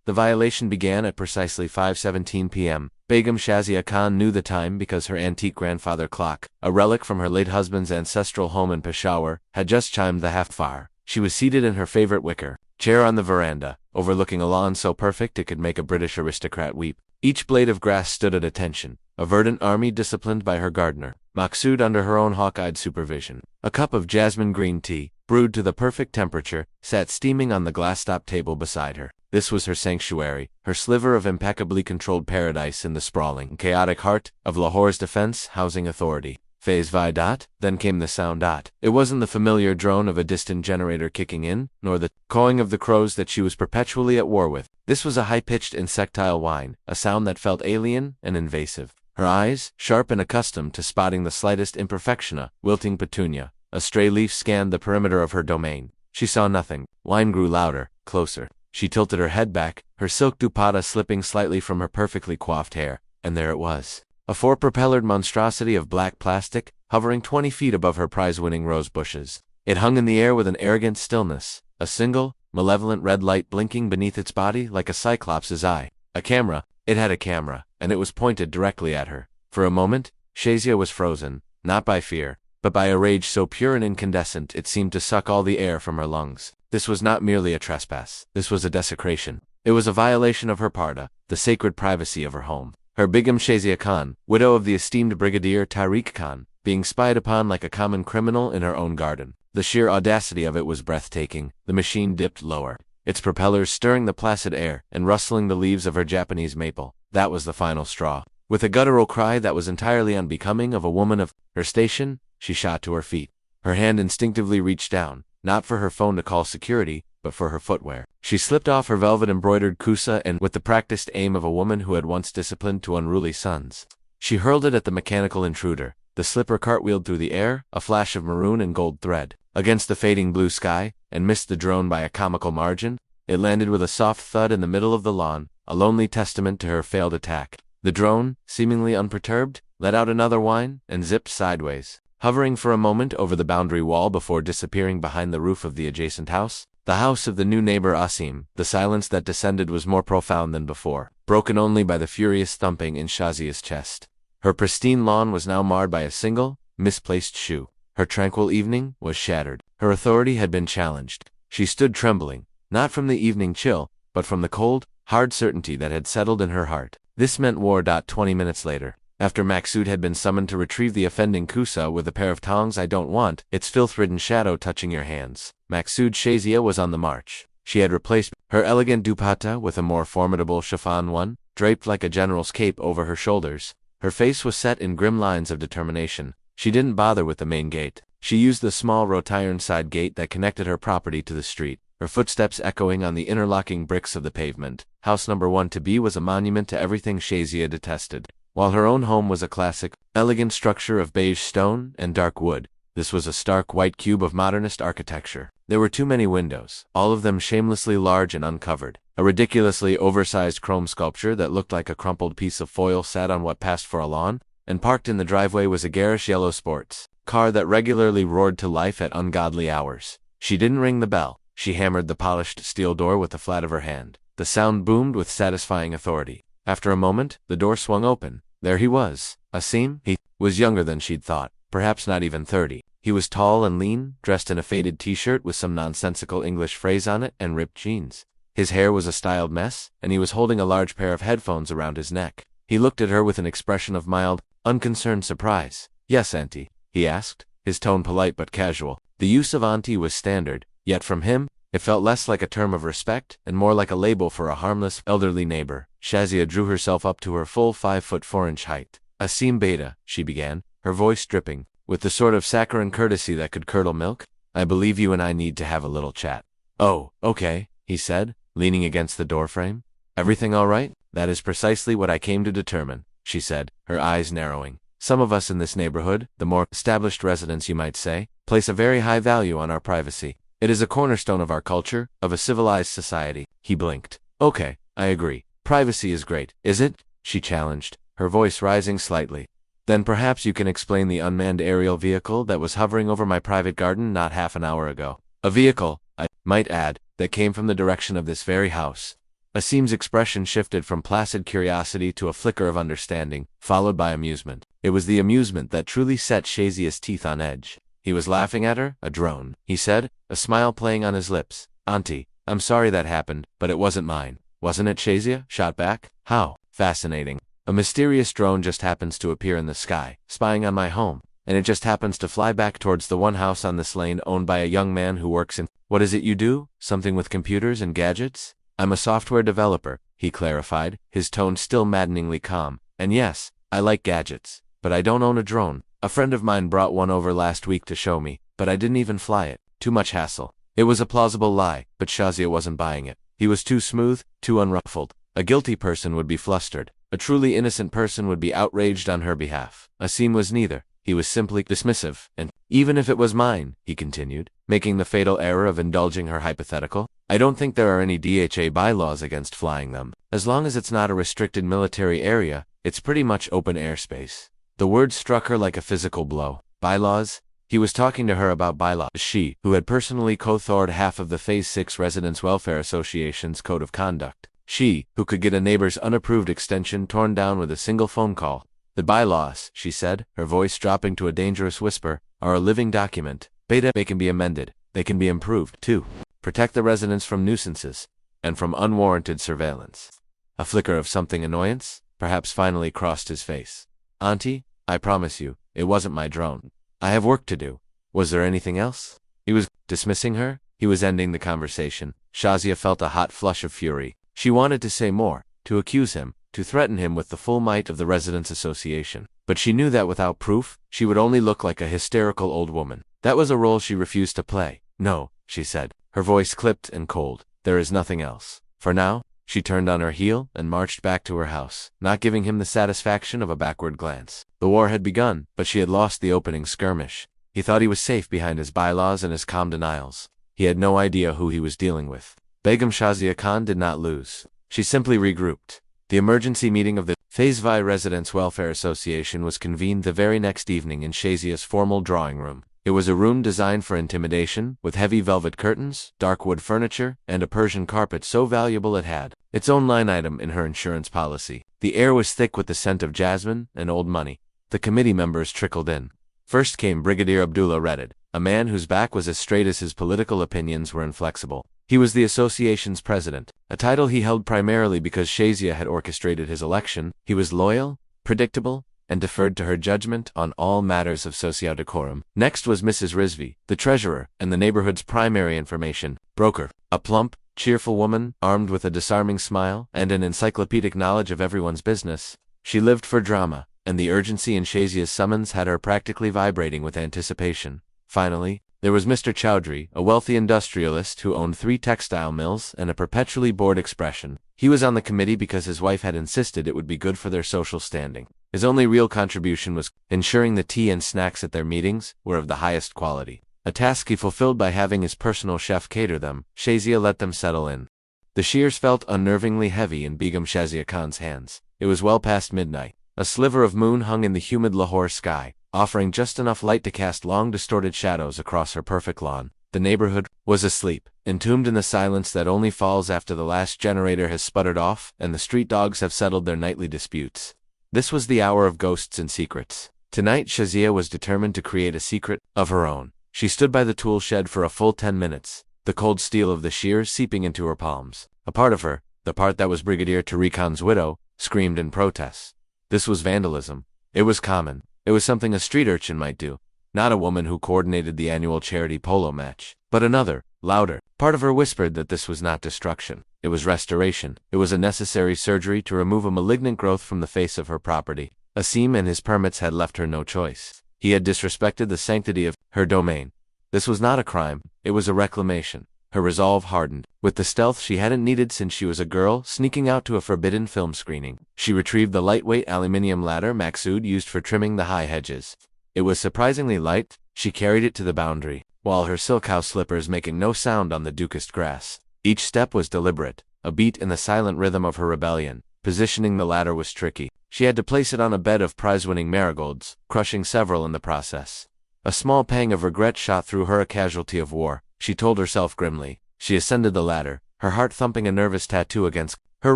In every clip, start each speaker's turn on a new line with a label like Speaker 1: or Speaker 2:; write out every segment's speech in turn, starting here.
Speaker 1: The violation began at precisely 5:17 p.m. Begum Shazia Khan knew the time because her antique grandfather clock, a relic from her late husband's ancestral home in Peshawar, had just chimed the half-hour. She was seated in her favorite wicker chair on the veranda, overlooking a lawn so perfect it could make a British aristocrat weep. Each blade of grass stood at attention, a verdant army disciplined by her gardener, Maksud under her own hawk-eyed supervision. A cup of jasmine green tea, brewed to the perfect temperature, sat steaming on the glass-topped table beside her. This was her sanctuary, her sliver of impeccably controlled paradise in the sprawling, chaotic heart of Lahore's Defense Housing Authority. Phase Vi. Then came the sound. It wasn't the familiar drone of a distant generator kicking in, nor the cawing of the crows that she was perpetually at war with. This was a high-pitched insectile whine, a sound that felt alien and invasive. Her eyes, sharp and accustomed to spotting the slightest imperfection, a wilting petunia, a stray leaf, scanned the perimeter of her domain. She saw nothing. Whine grew louder, closer. She tilted her head back, her silk dupatta slipping slightly from her perfectly coiffed hair, and there it was. A four-propellered monstrosity of black plastic, hovering 20 feet above her prize-winning rose bushes. It hung in the air with an arrogant stillness, a single, malevolent red light blinking beneath its body like a cyclops' eye. A camera. It had a camera, and it was pointed directly at her. For a moment, Shazia was frozen, not by fear, but by a rage so pure and incandescent it seemed to suck all the air from her lungs. This was not merely a trespass. This was a desecration. It was a violation of her parda, the sacred privacy of her home. Her Begum Shazia Khan, widow of the esteemed Brigadier Tariq Khan, being spied upon like a common criminal in her own garden. The sheer audacity of it was breathtaking. The machine dipped lower, its propellers stirring the placid air and rustling the leaves of her Japanese maple. That was the final straw. With a guttural cry that was entirely unbecoming of a woman of her station, she shot to her feet. Her hand instinctively reached down, not for her phone to call security, but for her footwear. She slipped off her velvet-embroidered kusa and, with the practiced aim of a woman who had once disciplined two unruly sons, she hurled it at the mechanical intruder. The slipper cartwheeled through the air, a flash of maroon and gold thread, against the fading blue sky, and missed the drone by a comical margin. It landed with a soft thud in the middle of the lawn, a lonely testament to her failed attack. The drone, seemingly unperturbed, let out another whine and zipped sideways, hovering for a moment over the boundary wall before disappearing behind the roof of the adjacent house. The house of the new neighbor Asim. The silence that descended was more profound than before, broken only by the furious thumping in Shazia's chest. Her pristine lawn was now marred by a single, misplaced shoe. Her tranquil evening was shattered. Her authority had been challenged. She stood trembling, not from the evening chill, but from the cold, hard certainty that had settled in her heart. This meant war. 20 minutes later, after Maksud had been summoned to retrieve the offending kusa with a pair of tongs I don't want its filth-ridden shadow touching your hands, Maksud Shazia was on the march. She had replaced her elegant dupatta with a more formidable chiffon one, draped like a general's cape over her shoulders. Her face was set in grim lines of determination. She didn't bother with the main gate. She used the small wrought-iron side gate that connected her property to the street, her footsteps echoing on the interlocking bricks of the pavement. House number 1-B was a monument to everything Shazia detested. While her own home was a classic, elegant structure of beige stone and dark wood, this was a stark white cube of modernist architecture. There were too many windows, all of them shamelessly large and uncovered. A ridiculously oversized chrome sculpture that looked like a crumpled piece of foil sat on what passed for a lawn, and parked in the driveway was a garish yellow sports car that regularly roared to life at ungodly hours. She didn't ring the bell. She hammered the polished steel door with the flat of her hand. The sound boomed with satisfying authority. After a moment, the door swung open. There he was. Asim. He was younger than she'd thought, perhaps not even 30. He was tall and lean, dressed in a faded t-shirt with some nonsensical English phrase on it and ripped jeans. His hair was a styled mess, and he was holding a large pair of headphones around his neck. He looked at her with an expression of mild, unconcerned surprise. "Yes, Auntie?" he asked, his tone polite but casual. The use of Auntie was standard, yet from him, it felt less like a term of respect and more like a label for a harmless, elderly neighbor. Shazia drew herself up to her full 5'4" height. "Asim Beta," she began, her voice dripping, with the sort of saccharine courtesy that could curdle milk. "I believe you and I need to have a little chat." "Oh, okay," he said, leaning against the doorframe. "Everything all right?" "That is precisely what I came to determine," she said, her eyes narrowing. "Some of us in this neighborhood, the more established residents you might say, place a very high value on our privacy. It is a cornerstone of our culture, of a civilized society." He blinked. "Okay, I agree. Privacy is great, is it?" she challenged, her voice rising slightly. "Then perhaps you can explain the unmanned aerial vehicle that was hovering over my private garden not half an hour ago. A vehicle, I might add, that came from the direction of this very house." Asim's expression shifted from placid curiosity to a flicker of understanding, followed by amusement. It was the amusement that truly set Shazia's teeth on edge. He was laughing at her, a drone, he said, a smile playing on his lips. Auntie, I'm sorry that happened, but it wasn't mine. Wasn't it, Shazia? Shot back. How? Fascinating. A mysterious drone just happens to appear in the sky, spying on my home, and it just happens to fly back towards the one house on this lane owned by a young man who works in— What is it you do? Something with computers and gadgets? I'm a software developer, he clarified, his tone still maddeningly calm. And yes, I like gadgets, but I don't own a drone. A friend of mine brought one over last week to show me, but I didn't even fly it. Too much hassle. It was a plausible lie, but Shazia wasn't buying it. He was too smooth, too unruffled. A guilty person would be flustered. A truly innocent person would be outraged on her behalf. Asim was neither. He was simply dismissive. And even if it was mine, he continued, making the fatal error of indulging her hypothetical, I don't think there are any DHA bylaws against flying them. As long as it's not a restricted military area, it's pretty much open airspace. The word struck her like a physical blow. Bylaws? He was talking to her about bylaws. She, who had personally co-authored half of the Phase 6 Residents' Welfare Association's Code of Conduct. She, who could get a neighbor's unapproved extension torn down with a single phone call. The bylaws, she said, her voice dropping to a dangerous whisper, are a living document. Beta, they can be amended. They can be improved, too. Protect the residents from nuisances and from unwarranted surveillance. A flicker of something annoyance, perhaps, finally crossed his face. Auntie, I promise you, it wasn't my drone. I have work to do. Was there anything else? He was dismissing her. He was ending the conversation. Shazia felt a hot flush of fury. She wanted to say more, to accuse him, to threaten him with the full might of the Residents' Association. But she knew that without proof, she would only look like a hysterical old woman. That was a role she refused to play. No, she said, her voice clipped and cold. There is nothing else. For now, she turned on her heel and marched back to her house, not giving him the satisfaction of a backward glance. The war had begun, but she had lost the opening skirmish. He thought he was safe behind his bylaws and his calm denials. He had no idea who he was dealing with. Begum Shazia Khan did not lose. She simply regrouped. The emergency meeting of the Phase V Residents' Welfare Association was convened the very next evening in Shazia's formal drawing room. It was a room designed for intimidation, with heavy velvet curtains, dark wood furniture, and a Persian carpet so valuable it had its own line item in her insurance policy. The air was thick with the scent of jasmine and old money. The committee members trickled in. First came Brigadier Abdullah Redid, a man whose back was as straight as his political opinions were inflexible. He was the association's president, a title he held primarily because Shazia had orchestrated his election. He was loyal, predictable, and deferred to her judgment on all matters of socio-decorum. Next was Mrs. Rizvi, the treasurer, and the neighborhood's primary information broker, a plump, cheerful woman, armed with a disarming smile and an encyclopedic knowledge of everyone's business. She lived for drama, and the urgency in Shazia's summons had her practically vibrating with anticipation. Finally, there was Mr. Chowdhury, a wealthy industrialist who owned 3 textile mills and a perpetually bored expression. He was on the committee because his wife had insisted it would be good for their social standing. His only real contribution was ensuring the tea and snacks at their meetings were of the highest quality. A task he fulfilled by having his personal chef cater them. Shazia let them settle in. The shears felt unnervingly heavy in Begum Shazia Khan's hands. It was well past midnight. A sliver of moon hung in the humid Lahore sky, offering just enough light to cast long distorted shadows across her perfect lawn. The neighborhood was asleep, entombed in the silence that only falls after the last generator has sputtered off and the street dogs have settled their nightly disputes. This was the hour of ghosts and secrets. Tonight Shazia was determined to create a secret of her own. She stood by the tool shed for a full 10 minutes, the cold steel of the shears seeping into her palms. A part of her, the part that was Brigadier Tariq Khan's widow, screamed in protest. This was vandalism. It was common. It was something a street urchin might do. Not a woman who coordinated the annual charity polo match, but another, louder. Part of her whispered that this was not destruction. It was restoration. It was a necessary surgery to remove a malignant growth from the face of her property. Asim and his permits had left her no choice. He had disrespected the sanctity of her domain. This was not a crime. It was a reclamation. Her resolve hardened. With the stealth she hadn't needed since she was a girl sneaking out to a forbidden film screening, she retrieved the lightweight aluminium ladder Maksud used for trimming the high hedges. It was surprisingly light. She carried it to the boundary, while her silk-house slippers making no sound on the dukest grass. Each step was deliberate, a beat in the silent rhythm of her rebellion. Positioning the ladder was tricky. She had to place it on a bed of prize-winning marigolds, crushing several in the process. A small pang of regret shot through her, a casualty of war, she told herself grimly. She ascended the ladder, her heart thumping a nervous tattoo against her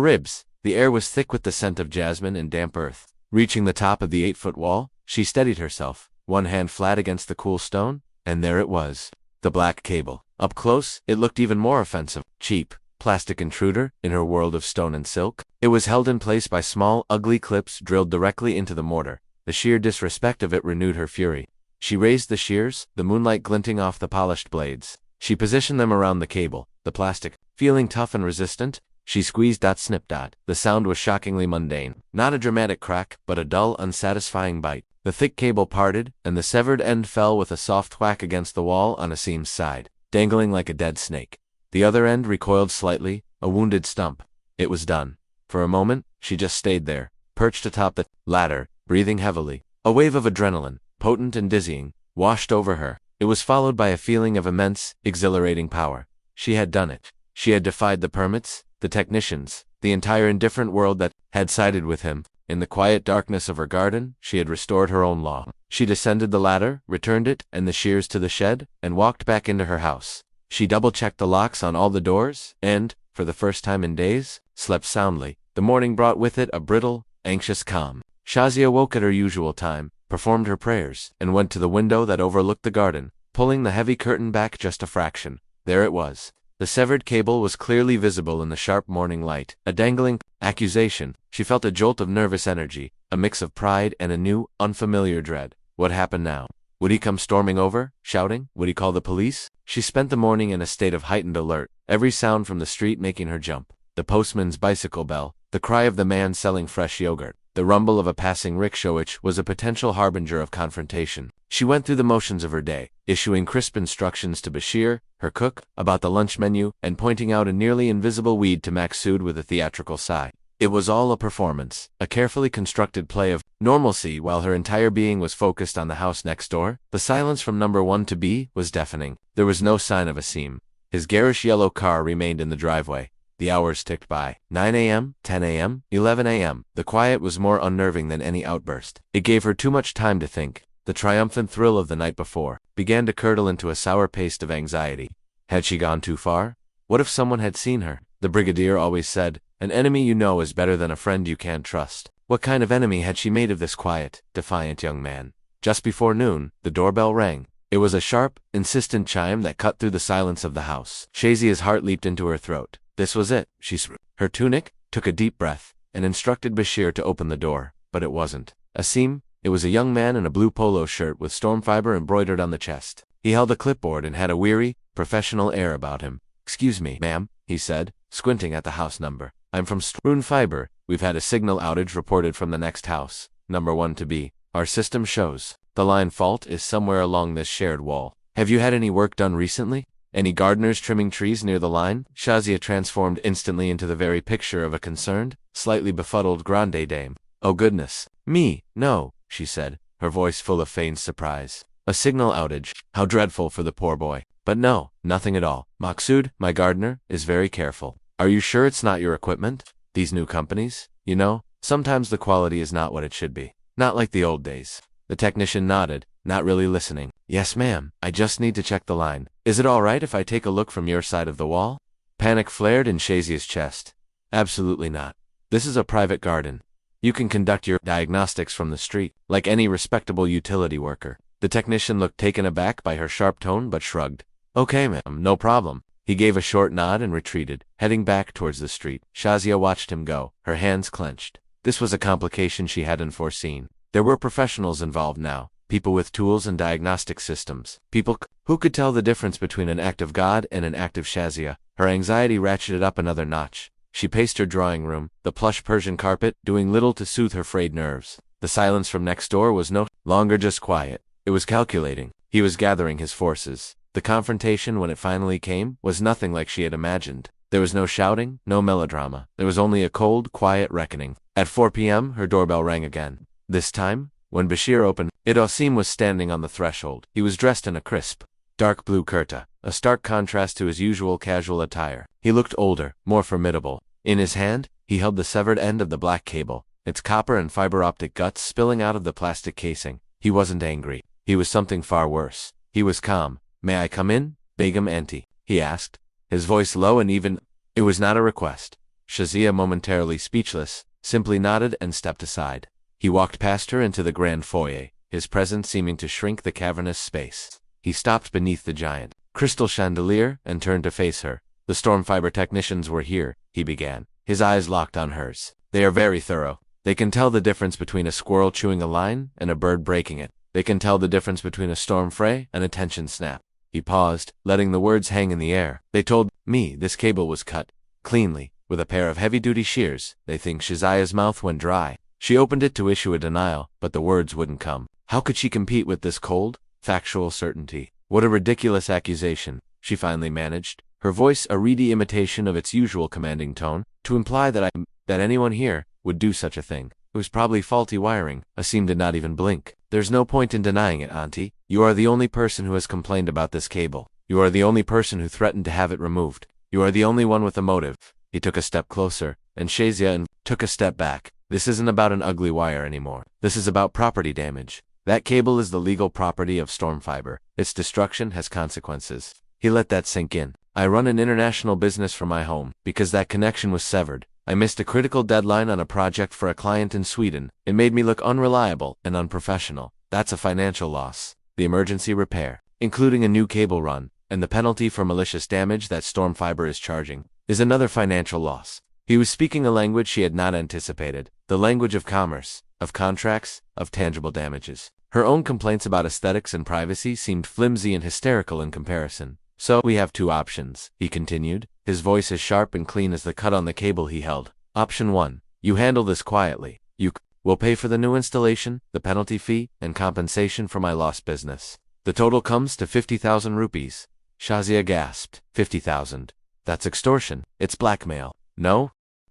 Speaker 1: ribs. The air was thick with the scent of jasmine and damp earth. Reaching the top of the 8-foot wall, she steadied herself, one hand flat against the cool stone, and there it was. The black cable. Up close, it looked even more offensive. Cheap, plastic intruder in her world of stone and silk. It was held in place by small, ugly clips drilled directly into the mortar. The sheer disrespect of it renewed her fury. She raised the shears, the moonlight glinting off the polished blades. She positioned them around the cable, the plastic, feeling tough and resistant. She squeezed snip. The sound was shockingly mundane. Not a dramatic crack, but a dull, unsatisfying bite. The thick cable parted, and the severed end fell with a soft whack against the wall on a seam's side, dangling like a dead snake. The other end recoiled slightly, a wounded stump. It was done. For a moment, she just stayed there, perched atop the ladder, breathing heavily. A wave of adrenaline, potent and dizzying, washed over her. It was followed by a feeling of immense, exhilarating power. She had done it. She had defied the permits, the technicians, the entire indifferent world that had sided with him. In the quiet darkness of her garden, she had restored her own law. She descended the ladder, returned it and the shears to the shed, and walked back into her house. She double-checked the locks on all the doors, and, for the first time in days, slept soundly. The morning brought with it a brittle, anxious calm. Shazia woke at her usual time, performed her prayers, and went to the window that overlooked the garden, pulling the heavy curtain back just a fraction. There it was. The severed cable was clearly visible in the sharp morning light. A dangling accusation. She felt a jolt of nervous energy, a mix of pride and a new, unfamiliar dread. What happened now? Would he come storming over, shouting? Would he call the police? She spent the morning in a state of heightened alert, every sound from the street making her jump. The postman's bicycle bell, the cry of the man selling fresh yogurt, the rumble of a passing rickshaw which was a potential harbinger of confrontation. She went through the motions of her day, issuing crisp instructions to Bashir, her cook, about the lunch menu, and pointing out a nearly invisible weed to Maksud with a theatrical sigh. It was all a performance, a carefully constructed play of normalcy while her entire being was focused on the house next door. The silence from number 1 to B was deafening. There was no sign of Asim. His garish yellow car remained in the driveway. The hours ticked by. 9 a.m., 10 a.m., 11 a.m. The quiet was more unnerving than any outburst. It gave her too much time to think. The triumphant thrill of the night before began to curdle into a sour paste of anxiety. Had she gone too far? What if someone had seen her? The brigadier always said, "An enemy you know is better than a friend you can't trust." What kind of enemy had she made of this quiet, defiant young man? Just before noon, the doorbell rang. It was a sharp, insistent chime that cut through the silence of the house. Shazia's heart leaped into her throat. This was it. She spread her tunic, took a deep breath, and instructed Bashir to open the door. But it wasn't Asim. It was a young man in a blue polo shirt with storm fiber embroidered on the chest. He held a clipboard and had a weary, professional air about him. "Excuse me, ma'am," he said, squinting at the house number. "I'm from Strewn Fiber. We've had a signal outage reported from the next house, number 1 to B. Our system shows the line fault is somewhere along this shared wall. Have you had any work done recently? Any gardeners trimming trees near the line?" Shazia transformed instantly into the very picture of a concerned, slightly befuddled grande dame. "Oh goodness me, no," she said, her voice full of feigned surprise. "A signal outage. How dreadful for the poor boy. But no, nothing at all. Maksud, my gardener, is very careful. Are you sure it's not your equipment? These new companies, you know, sometimes the quality is not what it should be. Not like the old days." The technician nodded, not really listening. "Yes, ma'am. I just need to check the line. Is it all right if I take a look from your side of the wall?" Panic flared in Shazia's chest. "Absolutely not. This is a private garden. You can conduct your diagnostics from the street, like any respectable utility worker." The technician looked taken aback by her sharp tone but shrugged. "Okay, ma'am, no problem." He gave a short nod and retreated, heading back towards the street. Shazia watched him go, her hands clenched. This was a complication she hadn't foreseen. There were professionals involved now, people with tools and diagnostic systems, people who could tell the difference between an act of God and an act of Shazia. Her anxiety ratcheted up another notch. She paced her drawing room, the plush Persian carpet doing little to soothe her frayed nerves. The silence from next door was no longer just quiet. It was calculating. He was gathering his forces. The confrontation, when it finally came, was nothing like she had imagined. There was no shouting, no melodrama. There was only a cold, quiet reckoning. At 4 p.m., her doorbell rang again. This time, when Bashir opened it, Asim was standing on the threshold. He was dressed in a crisp, dark blue kurta, a stark contrast to his usual casual attire. He looked older, more formidable. In his hand, he held the severed end of the black cable, its copper and fiber optic guts spilling out of the plastic casing. He wasn't angry. He was something far worse. He was calm. "May I come in, Begum Auntie?" he asked, his voice low and even. It was not a request. Shazia, momentarily speechless, simply nodded and stepped aside. He walked past her into the grand foyer, his presence seeming to shrink the cavernous space. He stopped beneath the giant crystal chandelier and turned to face her. The storm fiber technicians were here, he began, his eyes locked on hers. They are very thorough. They can tell the difference between a squirrel chewing a line and a bird breaking it. They can tell the difference between a storm fray and a tension snap. He paused, letting the words hang in the air. They told me this cable was cut cleanly, with a pair of heavy-duty shears. They think Shazia's mouth went dry. She opened it to issue a denial, but the words wouldn't come. How could she compete with this cold, factual certainty? What a ridiculous accusation, she finally managed, her voice a reedy imitation of its usual commanding tone, to imply that anyone here would do such a thing. It was probably faulty wiring. Asim did not even blink. There's no point in denying it, Auntie. You are the only person who has complained about this cable. You are the only person who threatened to have it removed. You are the only one with a motive. He took a step closer, and Shazia took a step back. This isn't about an ugly wire anymore. This is about property damage. That cable is the legal property of storm fiber. Its destruction has consequences. He let that sink in. I run an international business from my home. Because that connection was severed, I missed a critical deadline on a project for a client in Sweden. It made me look unreliable and unprofessional. That's a financial loss. The emergency repair, including a new cable run, and the penalty for malicious damage that storm fiber is charging, is another financial loss. He was speaking a language she had not anticipated, the language of commerce, of contracts, of tangible damages. Her own complaints about aesthetics and privacy seemed flimsy and hysterical in comparison. So, we have two options, he continued, his voice as sharp and clean as the cut on the cable he held. Option 1. You handle this quietly. You will pay for the new installation, the penalty fee, and compensation for my lost business. The total comes to 50,000 rupees. Shazia gasped. 50,000. That's extortion. It's blackmail. No?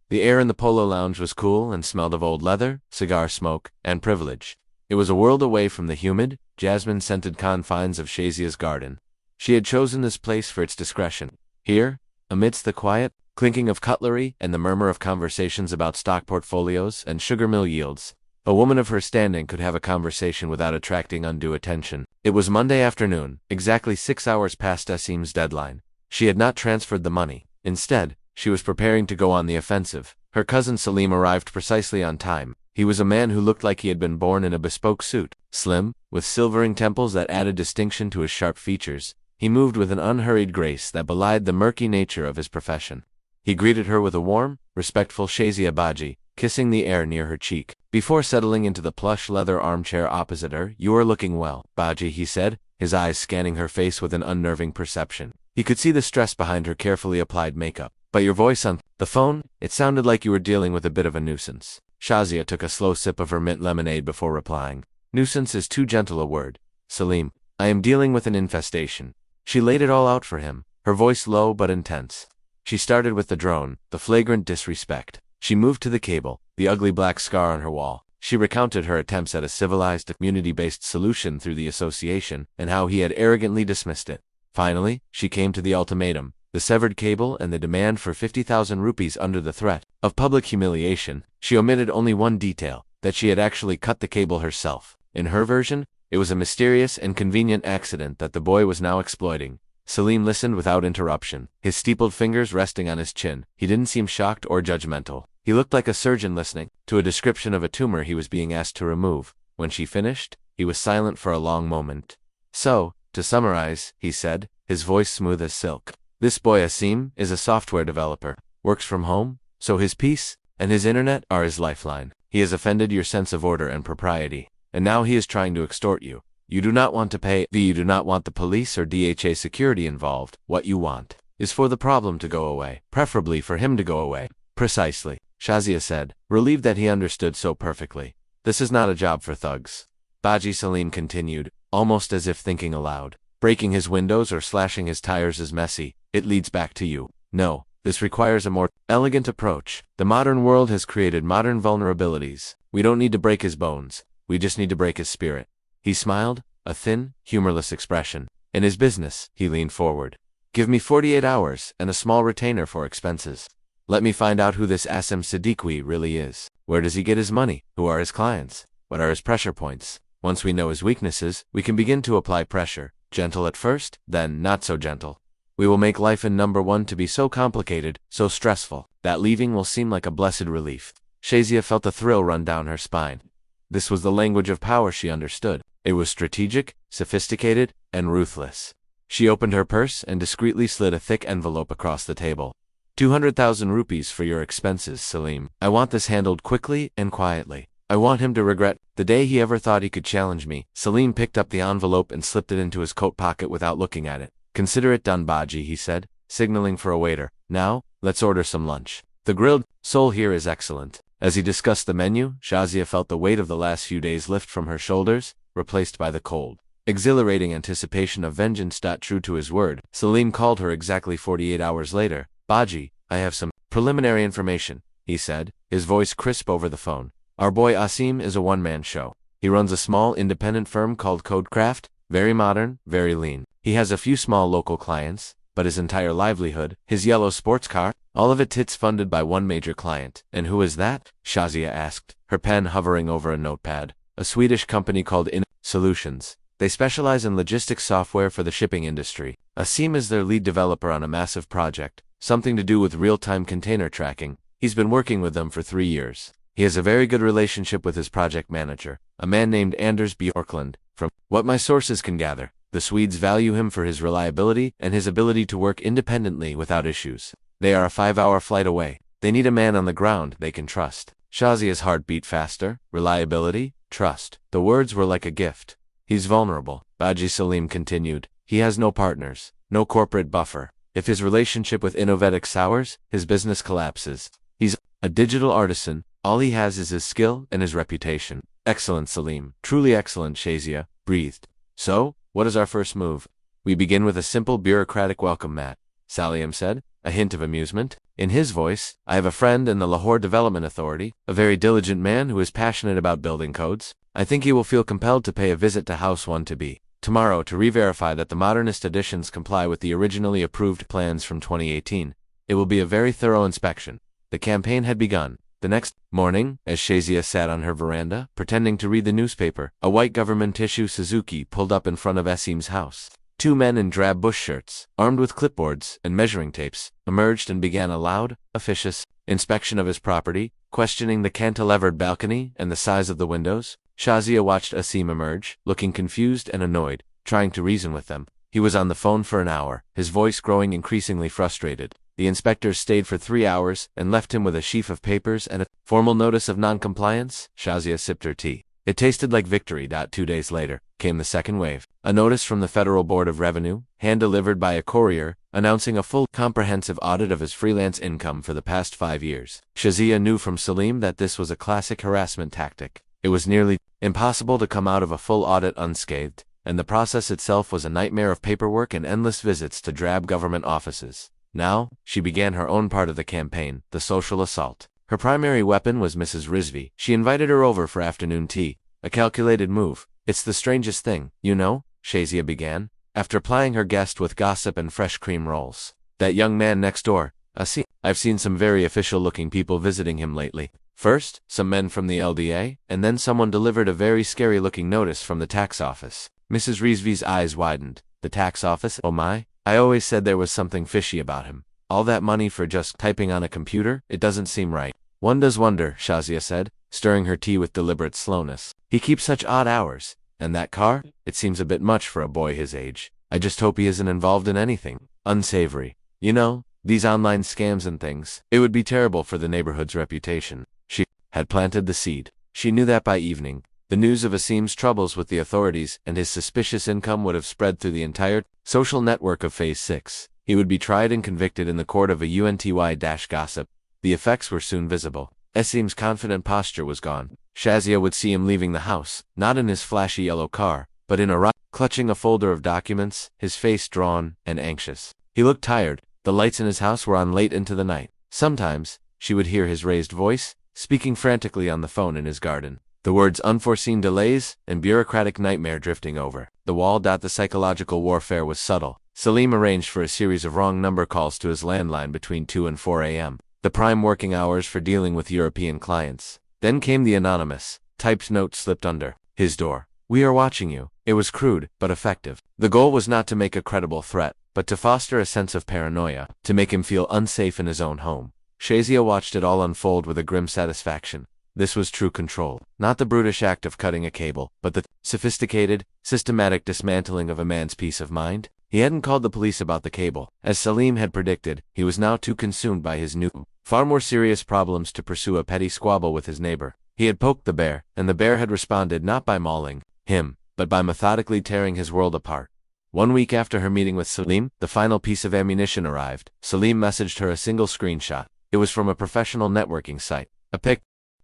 Speaker 1: The air in the polo lounge was cool and smelled of old leather, cigar smoke, and privilege. It was a world away from the humid, jasmine-scented confines of Shazia's garden. She had chosen this place for its discretion. Here, amidst the quiet clinking of cutlery and the murmur of conversations about stock portfolios and sugar mill yields, a woman of her standing could have a conversation without attracting undue attention. It was Monday afternoon, exactly 6 hours past Asim's deadline. She had not transferred the money. Instead, she was preparing to go on the offensive. Her cousin Salim arrived precisely on time. He was a man who looked like he had been born in a bespoke suit. Slim, with silvering temples that added distinction to his sharp features, he moved with an unhurried grace that belied the murky nature of his profession. He greeted her with a warm, respectful Shazia Baji, kissing the air near her cheek. Before settling into the plush leather armchair opposite her, "You are looking well, Baji," he said, his eyes scanning her face with an unnerving perception. He could see the stress behind her carefully applied makeup. But your voice on the phone, it sounded like you were dealing with a bit of a nuisance. Shazia took a slow sip of her mint lemonade before replying. Nuisance is too gentle a word. Salim, I am dealing with an infestation. She laid it all out for him, her voice low but intense. She started with the drone, the flagrant disrespect. She moved to the cable, the ugly black scar on her wall. She recounted her attempts at a civilized, community-based solution through the association, and how he had arrogantly dismissed it. Finally, she came to the ultimatum, the severed cable and the demand for 50,000 rupees under the threat of public humiliation. She omitted only one detail, that she had actually cut the cable herself. In her version, it was a mysterious and convenient accident that the boy was now exploiting. Salim listened without interruption, his steepled fingers resting on his chin. He didn't seem shocked or judgmental. He looked like a surgeon listening to a description of a tumor he was being asked to remove. When she finished, he was silent for a long moment. So, to summarize, he said, his voice smooth as silk. This boy Asim is a software developer, works from home, so his peace and his internet are his lifeline. He has offended your sense of order and propriety, and now he is trying to extort you. You do not want to pay, you do not want the police or DHA security involved. What you want is for the problem to go away, preferably for him to go away. Precisely, Shazia said, relieved that he understood so perfectly. This is not a job for thugs. Baji Salim continued, almost as if thinking aloud. Breaking his windows or slashing his tires is messy. It leads back to you. No, this requires a more elegant approach. The modern world has created modern vulnerabilities. We don't need to break his bones. We just need to break his spirit. He smiled, a thin, humorless expression. In his business, he leaned forward. Give me 48 hours and a small retainer for expenses. Let me find out who this Asim Siddiqui really is. Where does he get his money? Who are his clients? What are his pressure points? Once we know his weaknesses, we can begin to apply pressure. Gentle at first, then not so gentle. We will make life in number one to be so complicated, so stressful, that leaving will seem like a blessed relief. Shazia felt a thrill run down her spine. This was the language of power she understood. It was strategic, sophisticated, and ruthless. She opened her purse and discreetly slid a thick envelope across the table. 200,000 rupees for your expenses, Salim. I want this handled quickly and quietly. I want him to regret the day he ever thought he could challenge me. Salim picked up the envelope and slipped it into his coat pocket without looking at it. Consider it done, Baji, he said, signaling for a waiter. Now, let's order some lunch. The grilled sole here is excellent. As he discussed the menu, Shazia felt the weight of the last few days lift from her shoulders, replaced by the cold, exhilarating anticipation of vengeance. True to his word, Salim called her exactly 48 hours later. Baji, I have some preliminary information, he said, his voice crisp over the phone. Our boy Asim is a one-man show. He runs a small independent firm called Codecraft, very modern, very lean. He has a few small local clients, but his entire livelihood, his yellow sports car, all of it's funded by one major client. And who is that? Shazia asked, her pen hovering over a notepad. A Swedish company called Solutions. They specialize in logistics software for the shipping industry. Asim is their lead developer on a massive project, something to do with real-time container tracking. He's been working with them for 3 years. He has a very good relationship with his project manager, a man named Anders Bjorklund. From what my sources can gather, the Swedes value him for his reliability and his ability to work independently without issues. They are a 5-hour flight away. They need a man on the ground they can trust. Shazia's heart beat faster. Reliability, trust. The words were like a gift. He's vulnerable, Baji Salim continued. He has no partners, no corporate buffer. If his relationship with Innovetic sours, his business collapses. He's a digital artisan. All he has is his skill and his reputation. Excellent, Salim. Truly excellent, Shazia breathed. So, what is our first move? We begin with a simple bureaucratic welcome mat, Salim said, a hint of amusement in his voice. I have a friend in the Lahore Development Authority, a very diligent man who is passionate about building codes. I think he will feel compelled to pay a visit to House 1-B tomorrow to re-verify that the modernist additions comply with the originally approved plans from 2018. It will be a very thorough inspection. The campaign had begun. The next morning, as Shazia sat on her veranda, pretending to read the newspaper, a white government-issue Suzuki pulled up in front of Asim's house. 2 men in drab bush shirts, armed with clipboards and measuring tapes, emerged and began a loud, officious inspection of his property, questioning the cantilevered balcony and the size of the windows. Shazia watched Asim emerge, looking confused and annoyed, trying to reason with them. He was on the phone for an hour, his voice growing increasingly frustrated. The inspectors stayed for 3 hours and left him with a sheaf of papers and a formal notice of non-compliance. Shazia sipped her tea. It tasted like victory. 2 days later, came the second wave. A notice from the Federal Board of Revenue, hand-delivered by a courier, announcing a full, comprehensive audit of his freelance income for the past 5 years. Shazia knew from Salim that this was a classic harassment tactic. It was nearly impossible to come out of a full audit unscathed, and the process itself was a nightmare of paperwork and endless visits to drab government offices. Now, she began her own part of the campaign, the social assault. Her primary weapon was Mrs. Rizvi. She invited her over for afternoon tea, a calculated move. It's the strangest thing, you know, Shazia began, after plying her guest with gossip and fresh cream rolls. That young man next door, Asim. I've seen some very official-looking people visiting him lately. First, some men from the LDA, and then someone delivered a very scary-looking notice from the tax office. Mrs. Rizvi's eyes widened. The tax office? Oh my. I always said there was something fishy about him. All that money for just typing on a computer? It doesn't seem right. One does wonder, Shazia said, stirring her tea with deliberate slowness. He keeps such odd hours. And that car? It seems a bit much for a boy his age. I just hope he isn't involved in anything unsavory. You know, these online scams and things. It would be terrible for the neighborhood's reputation. She had planted the seed. She knew that by evening, the news of Asim's troubles with the authorities and his suspicious income would have spread through the entire social network of Phase 6. He would be tried and convicted in the court of a UNTY-gossip. The effects were soon visible. Asim's confident posture was gone. Shazia would see him leaving the house, not in his flashy yellow car, but in a rush, clutching a folder of documents, his face drawn and anxious. He looked tired. The lights in his house were on late into the night. Sometimes, she would hear his raised voice, speaking frantically on the phone in his garden. The words unforeseen delays and bureaucratic nightmare drifting over the wall. The psychological warfare was subtle. Salim arranged for a series of wrong number calls to his landline between 2 and 4 a.m., the prime working hours for dealing with European clients. Then came the anonymous, typed note slipped under his door. We are watching you. It was crude, but effective. The goal was not to make a credible threat, but to foster a sense of paranoia, to make him feel unsafe in his own home. Shazia watched it all unfold with a grim satisfaction. This was true control, not the brutish act of cutting a cable, but the sophisticated, systematic dismantling of a man's peace of mind. He hadn't called the police about the cable. As Salim had predicted, he was now too consumed by his new, far more serious problems to pursue a petty squabble with his neighbor. He had poked the bear, and the bear had responded not by mauling him, but by methodically tearing his world apart. 1 week after her meeting with Salim, the final piece of ammunition arrived. Salim messaged her a single screenshot. It was from a professional networking site. A pic.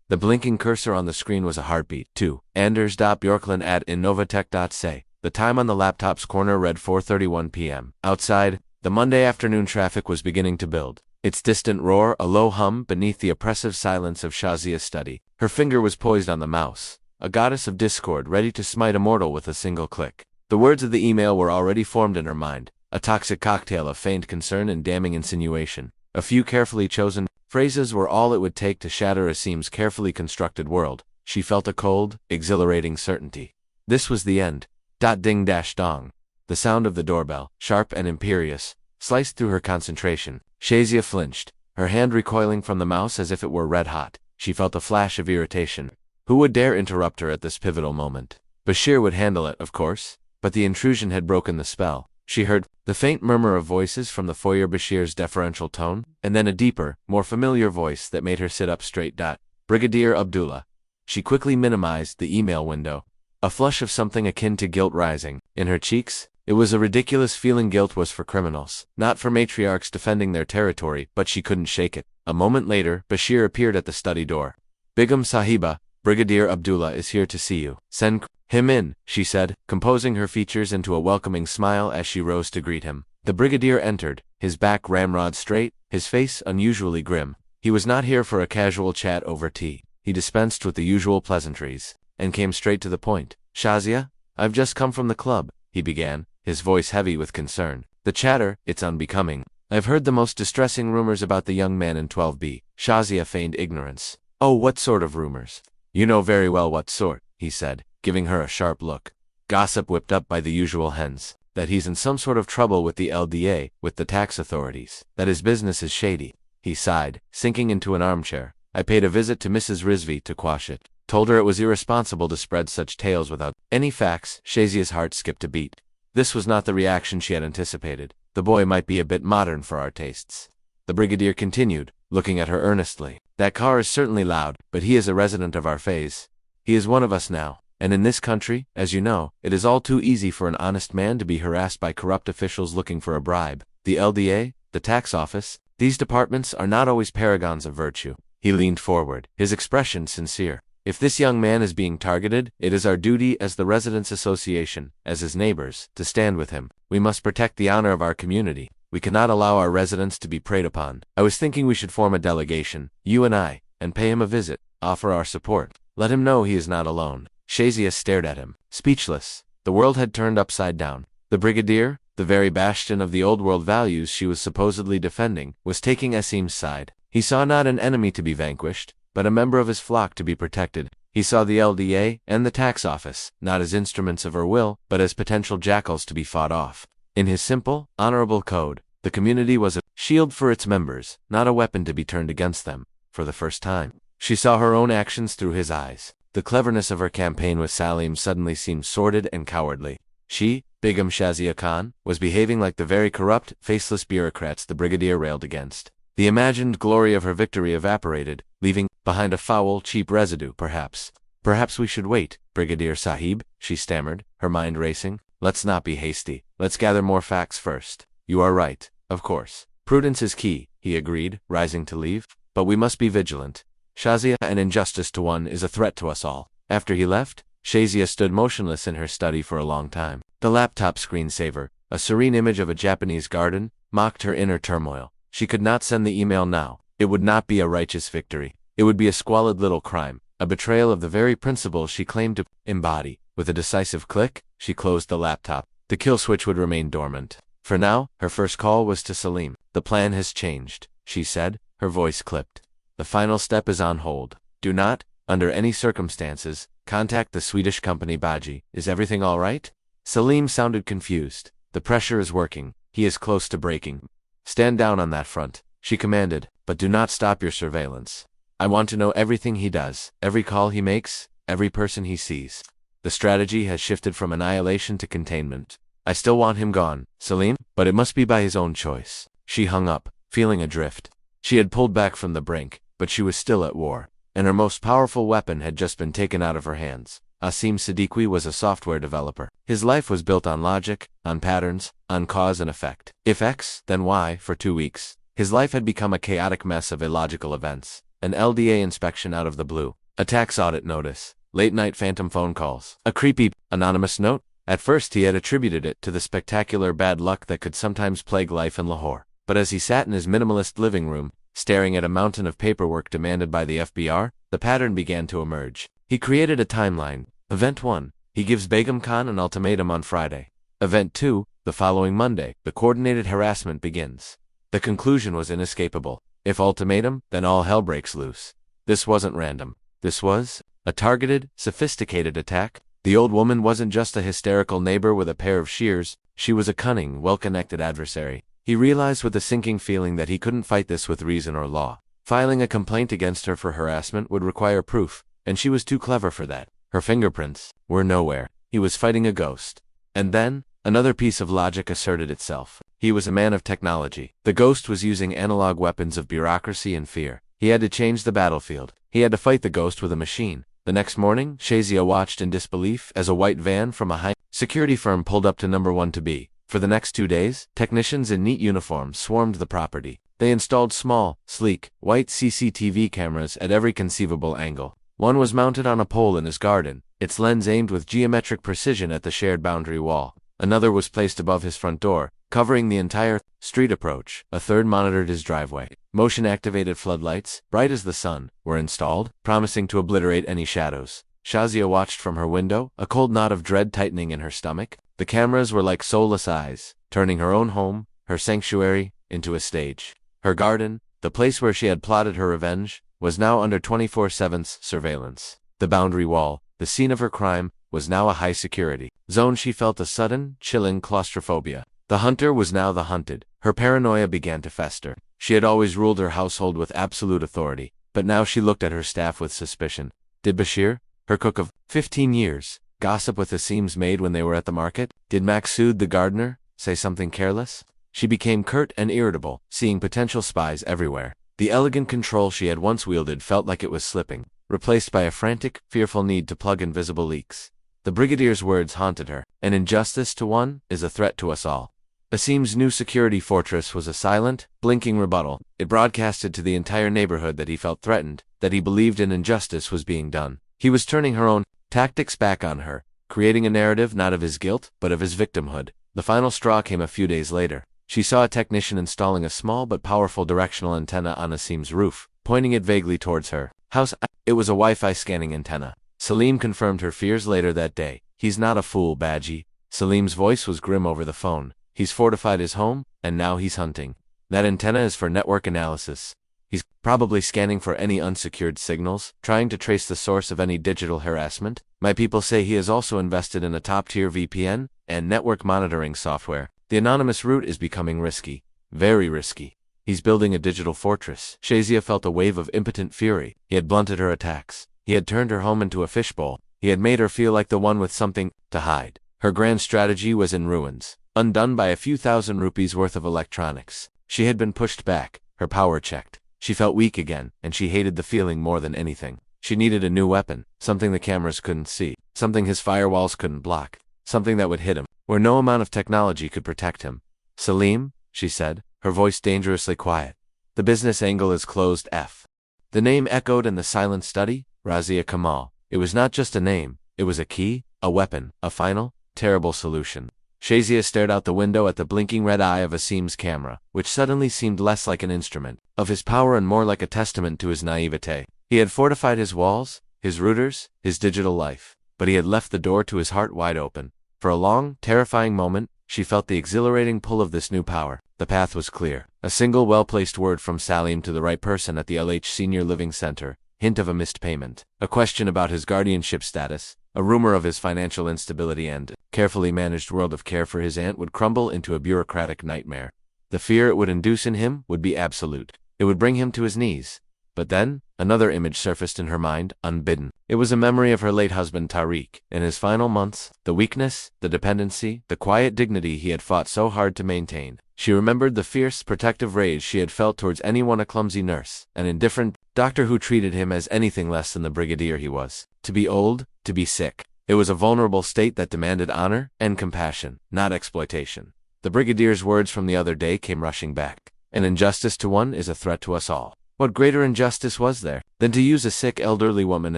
Speaker 1: The blinking cursor on the screen was a heartbeat. 2. Anders.Bjorklund@innovatech.se. The time on the laptop's corner read 4:31 p.m. Outside, the Monday afternoon traffic was beginning to build. Its distant roar, a low hum beneath the oppressive silence of Shazia's study. Her finger was poised on the mouse, a goddess of discord ready to smite a mortal with a single click. The words of the email were already formed in her mind, a toxic cocktail of feigned concern and damning insinuation. A few carefully chosen phrases were all it would take to shatter Asim's carefully constructed world. She felt a cold, exhilarating certainty. This was the end. Ding-dash-dong. The sound of the doorbell, sharp and imperious, sliced through her concentration. Shazia flinched, her hand recoiling from the mouse as if it were red-hot. She felt a flash of irritation. Who would dare interrupt her at this pivotal moment? Bashir would handle it, of course, but the intrusion had broken the spell. She heard the faint murmur of voices from the foyer, Bashir's deferential tone, and then a deeper, more familiar voice that made her sit up straight. Brigadier Abdullah. She quickly minimized the email window, a flush of something akin to guilt rising in her cheeks. It was a ridiculous feeling. Guilt was for criminals, not for matriarchs defending their territory, but she couldn't shake it. A moment later, Bashir appeared at the study door. Begum Sahiba, Brigadier Abdullah is here to see you. Send him in, she said, composing her features into a welcoming smile as she rose to greet him. The brigadier entered, his back ramrod straight, his face unusually grim. He was not here for a casual chat over tea. He dispensed with the usual pleasantries, and came straight to the point. Shazia, I've just come from the club, he began, his voice heavy with concern. The chatter, it's unbecoming. I've heard the most distressing rumors about the young man in 12B. Shazia feigned ignorance. Oh, what sort of rumors? You know very well what sort, he said, giving her a sharp look. Gossip whipped up by the usual hens. That he's in some sort of trouble with the LDA, with the tax authorities. That his business is shady. He sighed, sinking into an armchair. I paid a visit to Mrs. Rizvi to quash it. Told her it was irresponsible to spread such tales without any facts. Shazia's heart skipped a beat. This was not the reaction she had anticipated. The boy might be a bit modern for our tastes. The brigadier continued, looking at her earnestly. That car is certainly loud, but he is a resident of our phase. He is one of us now. And in this country, as you know, it is all too easy for an honest man to be harassed by corrupt officials looking for a bribe. The LDA, the tax office, these departments are not always paragons of virtue. He leaned forward, his expression sincere. If this young man is being targeted, it is our duty as the Residents Association, as his neighbors, to stand with him. We must protect the honor of our community. We cannot allow our residents to be preyed upon. I was thinking we should form a delegation, you and I, and pay him a visit, offer our support. Let him know he is not alone. Shazia stared at him, speechless. The world had turned upside down. The brigadier, the very bastion of the old world values she was supposedly defending, was taking Asim's side. He saw not an enemy to be vanquished, but a member of his flock to be protected. He saw the LDA and the tax office, not as instruments of her will, but as potential jackals to be fought off. In his simple, honorable code, the community was a shield for its members, not a weapon to be turned against them. For the first time, she saw her own actions through his eyes. The cleverness of her campaign with Salim suddenly seemed sordid and cowardly. She, Begum Shazia Khan, was behaving like the very corrupt, faceless bureaucrats the brigadier railed against. The imagined glory of her victory evaporated, leaving behind a foul, cheap residue, perhaps. Perhaps we should wait, Brigadier Sahib, she stammered, her mind racing. Let's not be hasty. Let's gather more facts first. You are right, of course. Prudence is key, he agreed, rising to leave. But we must be vigilant. Shazia, an injustice to one, is a threat to us all. After he left, Shazia stood motionless in her study for a long time. The laptop screensaver, a serene image of a Japanese garden, mocked her inner turmoil. She could not send the email now. It would not be a righteous victory. It would be a squalid little crime, a betrayal of the very principles she claimed to embody. With a decisive click, she closed the laptop. The kill switch would remain dormant. For now, her first call was to Salim. The plan has changed, she said, her voice clipped. The final step is on hold. Do not, under any circumstances, contact the Swedish company Baji. Is everything all right? Salim sounded confused. The pressure is working. He is close to breaking. Stand down on that front, she commanded, but do not stop your surveillance. I want to know everything he does, every call he makes, every person he sees. The strategy has shifted from annihilation to containment. I still want him gone, Salim, but it must be by his own choice. She hung up, feeling adrift. She had pulled back from the brink, but she was still at war, and her most powerful weapon had just been taken out of her hands. Asim Siddiqui was a software developer. His life was built on logic, on patterns, on cause and effect. If X, then Y, for 2 weeks. His life had become a chaotic mess of illogical events. An LDA inspection out of the blue, a tax audit notice, late-night phantom phone calls, a creepy, anonymous note. At first he had attributed it to the spectacular bad luck that could sometimes plague life in Lahore. But as he sat in his minimalist living room, staring at a mountain of paperwork demanded by the FBR, the pattern began to emerge. He created a timeline. Event 1, he gives Begum Khan an ultimatum on Friday. Event 2, the following Monday, the coordinated harassment begins. The conclusion was inescapable. If ultimatum, then all hell breaks loose. This wasn't random. This was a targeted, sophisticated attack. The old woman wasn't just a hysterical neighbor with a pair of shears, she was a cunning, well-connected adversary. He realized with a sinking feeling that he couldn't fight this with reason or law. Filing a complaint against her for harassment would require proof, and she was too clever for that. Her fingerprints were nowhere. He was fighting a ghost. And then, another piece of logic asserted itself. He was a man of technology. The ghost was using analog weapons of bureaucracy and fear. He had to change the battlefield. He had to fight the ghost with a machine. The next morning, Shazia watched in disbelief as a white van from a high-security firm pulled up to number 1 to B. For the next 2 days, technicians in neat uniforms swarmed the property. They installed small, sleek, white CCTV cameras at every conceivable angle. One was mounted on a pole in his garden, its lens aimed with geometric precision at the shared boundary wall. Another was placed above his front door, covering the entire street approach. A third monitored his driveway. Motion-activated floodlights, bright as the sun, were installed, promising to obliterate any shadows. Shazia watched from her window, a cold knot of dread tightening in her stomach. The cameras were like soulless eyes, turning her own home, her sanctuary, into a stage. Her garden, the place where she had plotted her revenge, was now under 24/7 surveillance. The boundary wall, the scene of her crime, was now a high-security zone. She felt a sudden, chilling claustrophobia. The hunter was now the hunted. Her paranoia began to fester. She had always ruled her household with absolute authority, but now she looked at her staff with suspicion. Did Bashir, her cook of 15 years, gossip with Asim's maid when they were at the market? Did Maksud, the gardener, say something careless? She became curt and irritable, seeing potential spies everywhere. The elegant control she had once wielded felt like it was slipping, replaced by a frantic, fearful need to plug invisible leaks. The brigadier's words haunted her. An injustice to one is a threat to us all. Asim's new security fortress was a silent, blinking rebuttal. It broadcasted to the entire neighborhood that he felt threatened, that he believed an injustice was being done. He was turning her own tactics back on her, creating a narrative not of his guilt, but of his victimhood. The final straw came a few days later. She saw a technician installing a small but powerful directional antenna on Asim's roof, pointing it vaguely towards her house. It was a Wi-Fi scanning antenna. Salim confirmed her fears later that day. He's not a fool, Baji. Salim's voice was grim over the phone. He's fortified his home, and now he's hunting. That antenna is for network analysis. He's probably scanning for any unsecured signals, trying to trace the source of any digital harassment. My people say he has also invested in a top-tier VPN and network monitoring software. The anonymous route is becoming risky. Very risky. He's building a digital fortress. Shazia felt a wave of impotent fury. He had blunted her attacks. He had turned her home into a fishbowl. He had made her feel like the one with something to hide. Her grand strategy was in ruins, undone by a few thousand rupees worth of electronics. She had been pushed back, her power checked. She felt weak again, and she hated the feeling more than anything. She needed a new weapon, something the cameras couldn't see, something his firewalls couldn't block, something that would hit him, where no amount of technology could protect him. Salim, she said, her voice dangerously quiet. The business angle is closed. F. The name echoed in the silent study. Razia Kamal. It was not just a name, it was a key, a weapon, a final, terrible solution. Shazia stared out the window at the blinking red eye of Asim's camera, which suddenly seemed less like an instrument of his power and more like a testament to his naivete. He had fortified his walls, his routers, his digital life, but he had left the door to his heart wide open. For a long, terrifying moment, she felt the exhilarating pull of this new power. The path was clear. A single well-placed word from Salim to the right person at the LH Senior Living Center. Hint of a missed payment. A question about his guardianship status. A rumor of his financial instability and carefully managed world of care for his aunt would crumble into a bureaucratic nightmare. The fear it would induce in him would be absolute. It would bring him to his knees. But then, another image surfaced in her mind, unbidden. It was a memory of her late husband Tariq. In his final months, the weakness, the dependency, the quiet dignity he had fought so hard to maintain. She remembered the fierce, protective rage she had felt towards anyone, a clumsy nurse, an indifferent doctor who treated him as anything less than the brigadier he was. To be old, to be sick. It was a vulnerable state that demanded honor and compassion, not exploitation. The brigadier's words from the other day came rushing back. An injustice to one is a threat to us all. What greater injustice was there than to use a sick elderly woman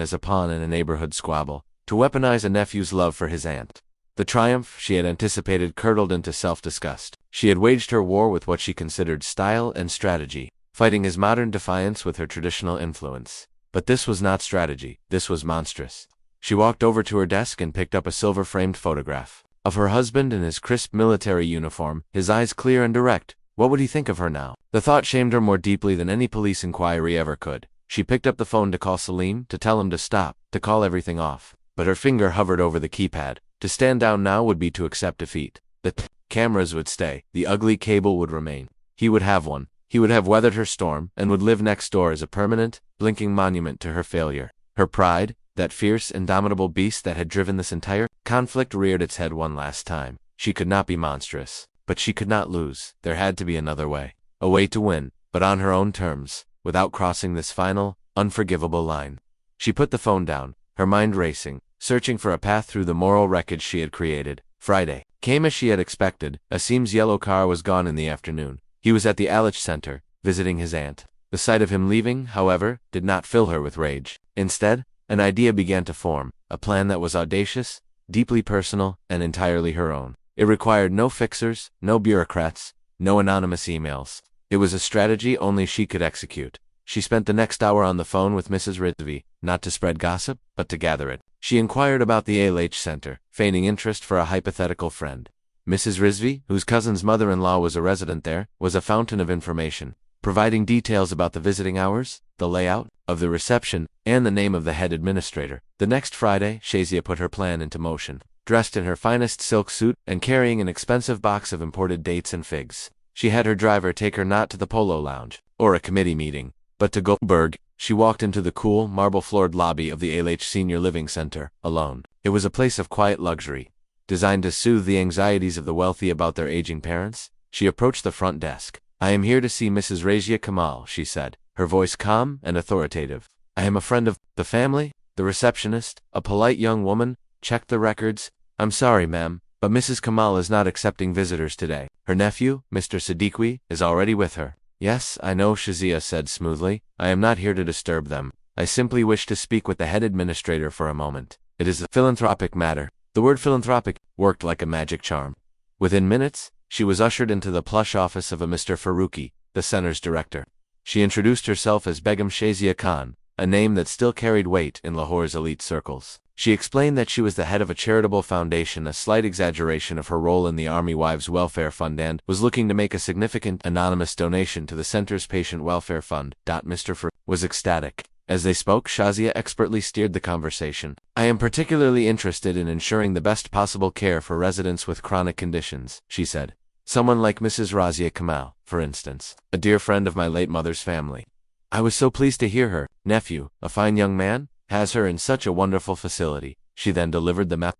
Speaker 1: as a pawn in a neighborhood squabble, to weaponize a nephew's love for his aunt? The triumph she had anticipated curdled into self-disgust. She had waged her war with what she considered style and strategy, fighting his modern defiance with her traditional influence. But this was not strategy, this was monstrous. She walked over to her desk and picked up a silver-framed photograph of her husband in his crisp military uniform, his eyes clear and direct. What would he think of her now? The thought shamed her more deeply than any police inquiry ever could. She picked up the phone to call Salim, to tell him to stop, to call everything off. But her finger hovered over the keypad. To stand down now would be to accept defeat. The cameras would stay. The ugly cable would remain. He would have one. He would have weathered her storm, and would live next door as a permanent, blinking monument to her failure. Her pride, that fierce, indomitable beast that had driven this entire conflict, reared its head one last time. She could not be monstrous. But she could not lose. There had to be another way. A way to win, but on her own terms, without crossing this final, unforgivable line. She put the phone down, her mind racing, searching for a path through the moral wreckage she had created. Friday came as she had expected. Asim's yellow car was gone in the afternoon. He was at the Alich Center, visiting his aunt. The sight of him leaving, however, did not fill her with rage. Instead, an idea began to form, a plan that was audacious, deeply personal, and entirely her own. It required no fixers, no bureaucrats, no anonymous emails. It was a strategy only she could execute. She spent the next hour on the phone with Mrs. Rizvi, not to spread gossip, but to gather it. She inquired about the ALH Center, feigning interest for a hypothetical friend. Mrs. Rizvi, whose cousin's mother-in-law was a resident there, was a fountain of information, providing details about the visiting hours, the layout of the reception, and the name of the head administrator. The next Friday, Shazia put her plan into motion. Dressed in her finest silk suit and carrying an expensive box of imported dates and figs, she had her driver take her not to the polo lounge, or a committee meeting, but to Goldberg. She walked into the cool, marble-floored lobby of the ALH Senior Living Center, alone. It was a place of quiet luxury, designed to soothe the anxieties of the wealthy about their aging parents. She approached the front desk. "I am here to see Mrs. Razia Kamal," she said, her voice calm and authoritative. "I am a friend of the family." The receptionist, a polite young woman, checked the records. "I'm sorry, ma'am, but Mrs. Kamal is not accepting visitors today. Her nephew, Mr. Siddiqui, is already with her." "Yes, I know," Shazia said smoothly. "I am not here to disturb them. I simply wish to speak with the head administrator for a moment. It is a philanthropic matter." The word philanthropic worked like a magic charm. Within minutes, she was ushered into the plush office of a Mr. Faruqi, the center's director. She introduced herself as Begum Shazia Khan, a name that still carried weight in Lahore's elite circles. She explained that she was the head of a charitable foundation, a slight exaggeration of her role in the Army Wives Welfare Fund, and was looking to make a significant anonymous donation to the center's patient welfare fund. Mr. Faruqi was ecstatic. As they spoke, Shazia expertly steered the conversation. "I am particularly interested in ensuring the best possible care for residents with chronic conditions," she said. "Someone like Mrs. Razia Kamal, for instance, a dear friend of my late mother's family. I was so pleased to hear her nephew, a fine young man, has her in such a wonderful facility." She then delivered the map.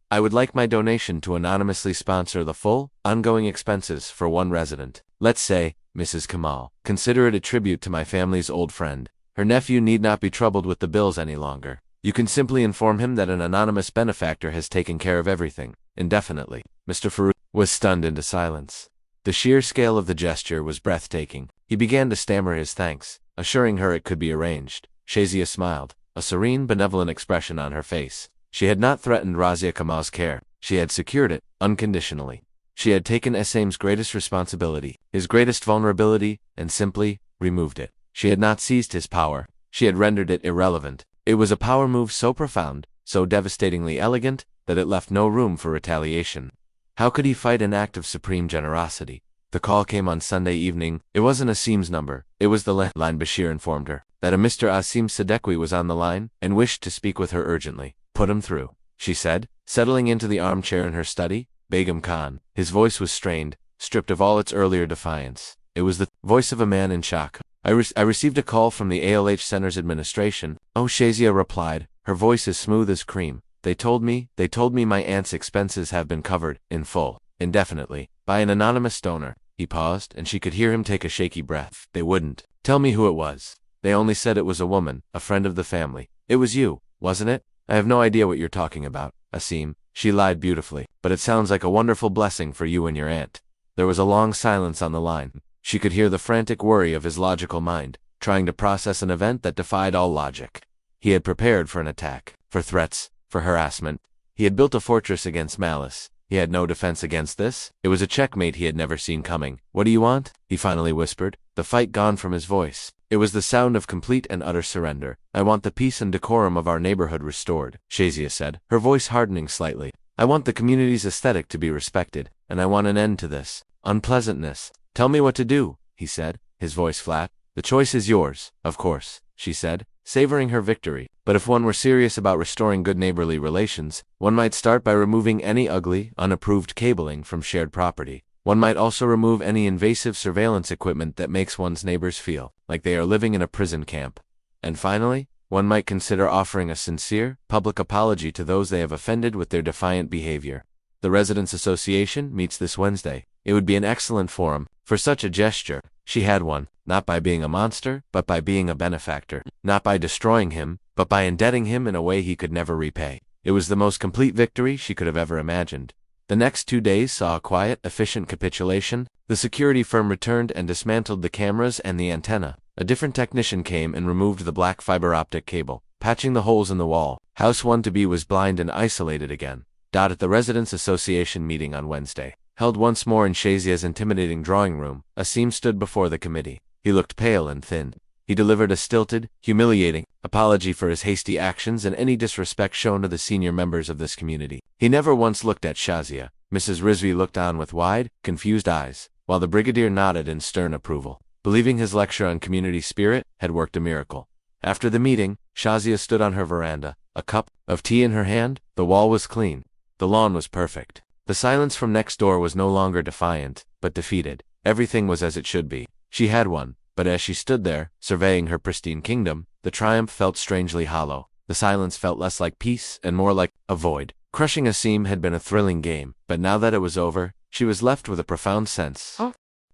Speaker 1: "I would like my donation to anonymously sponsor the full, ongoing expenses for one resident. Let's say, Mrs. Kamal. Consider it a tribute to my family's old friend. Her nephew need not be troubled with the bills any longer. You can simply inform him that an anonymous benefactor has taken care of everything, indefinitely." Mr. Farouk was stunned into silence. The sheer scale of the gesture was breathtaking. He began to stammer his thanks, assuring her it could be arranged. Shazia smiled, a serene, benevolent expression on her face. She had not threatened Razia Kamal's care. She had secured it, unconditionally. She had taken Asim's greatest responsibility, his greatest vulnerability, and simply removed it. She had not seized his power. She had rendered it irrelevant. It was a power move so profound, so devastatingly elegant, that it left no room for retaliation. How could he fight an act of supreme generosity? The call came on Sunday evening. It wasn't Asim's number. It was the line. Bashir informed her that a Mr. Asim Siddiqui was on the line and wished to speak with her urgently. "Put him through." she said, settling into the armchair in her study. Begum Khan. His voice was strained, stripped of all its earlier defiance. It was the voice of a man in shock. I received a call from the ALH Center's administration. Oh, Shazia replied, her voice as smooth as cream. They told me my aunt's expenses have been covered, in full, indefinitely, by an anonymous donor. He paused, and she could hear him take a shaky breath. They wouldn't tell me who it was. They only said it was a woman, a friend of the family. It was you, wasn't it? I have no idea what you're talking about, Asim. She lied beautifully, but it sounds like a wonderful blessing for you and your aunt. There was a long silence on the line. She could hear the frantic worry of his logical mind, trying to process an event that defied all logic. He had prepared for an attack, for threats, for harassment. He had built a fortress against malice. He had no defense against this. It was a checkmate he had never seen coming. What do you want? He finally whispered, the fight gone from his voice. It was the sound of complete and utter surrender. I want the peace and decorum of our neighborhood restored, Shazia said, her voice hardening slightly. I want the community's aesthetic to be respected, and I want an end to this unpleasantness. Tell me what to do, he said, his voice flat. The choice is yours, of course, she said, savoring her victory. But if one were serious about restoring good neighborly relations, one might start by removing any ugly, unapproved cabling from shared property. One might also remove any invasive surveillance equipment that makes one's neighbors feel like they are living in a prison camp. And finally, one might consider offering a sincere, public apology to those they have offended with their defiant behavior. The Residents Association meets this Wednesday. It would be an excellent forum for such a gesture. She had one, not by being a monster, but by being a benefactor. Not by destroying him, but by indebting him in a way he could never repay. It was the most complete victory she could have ever imagined. The next 2 days saw a quiet, efficient capitulation. The security firm returned and dismantled the cameras and the antenna. A different technician came and removed the black fiber optic cable, patching the holes in the wall. House 1-to-be was blind and isolated again. At the Residents Association meeting on Wednesday, held once more in Shazia's intimidating drawing room, Asim stood before the committee. He looked pale and thin. He delivered a stilted, humiliating apology for his hasty actions and any disrespect shown to the senior members of this community. He never once looked at Shazia. Mrs. Rizvi looked on with wide, confused eyes, while the brigadier nodded in stern approval, believing his lecture on community spirit had worked a miracle. After the meeting, Shazia stood on her veranda, a cup of tea in her hand. The wall was clean. The lawn was perfect. The silence from next door was no longer defiant, but defeated. Everything was as it should be. She had won, but as she stood there, surveying her pristine kingdom, the triumph felt strangely hollow. The silence felt less like peace and more like a void. Crushing Asim had been a thrilling game, but now that it was over, she was left with a profound sense.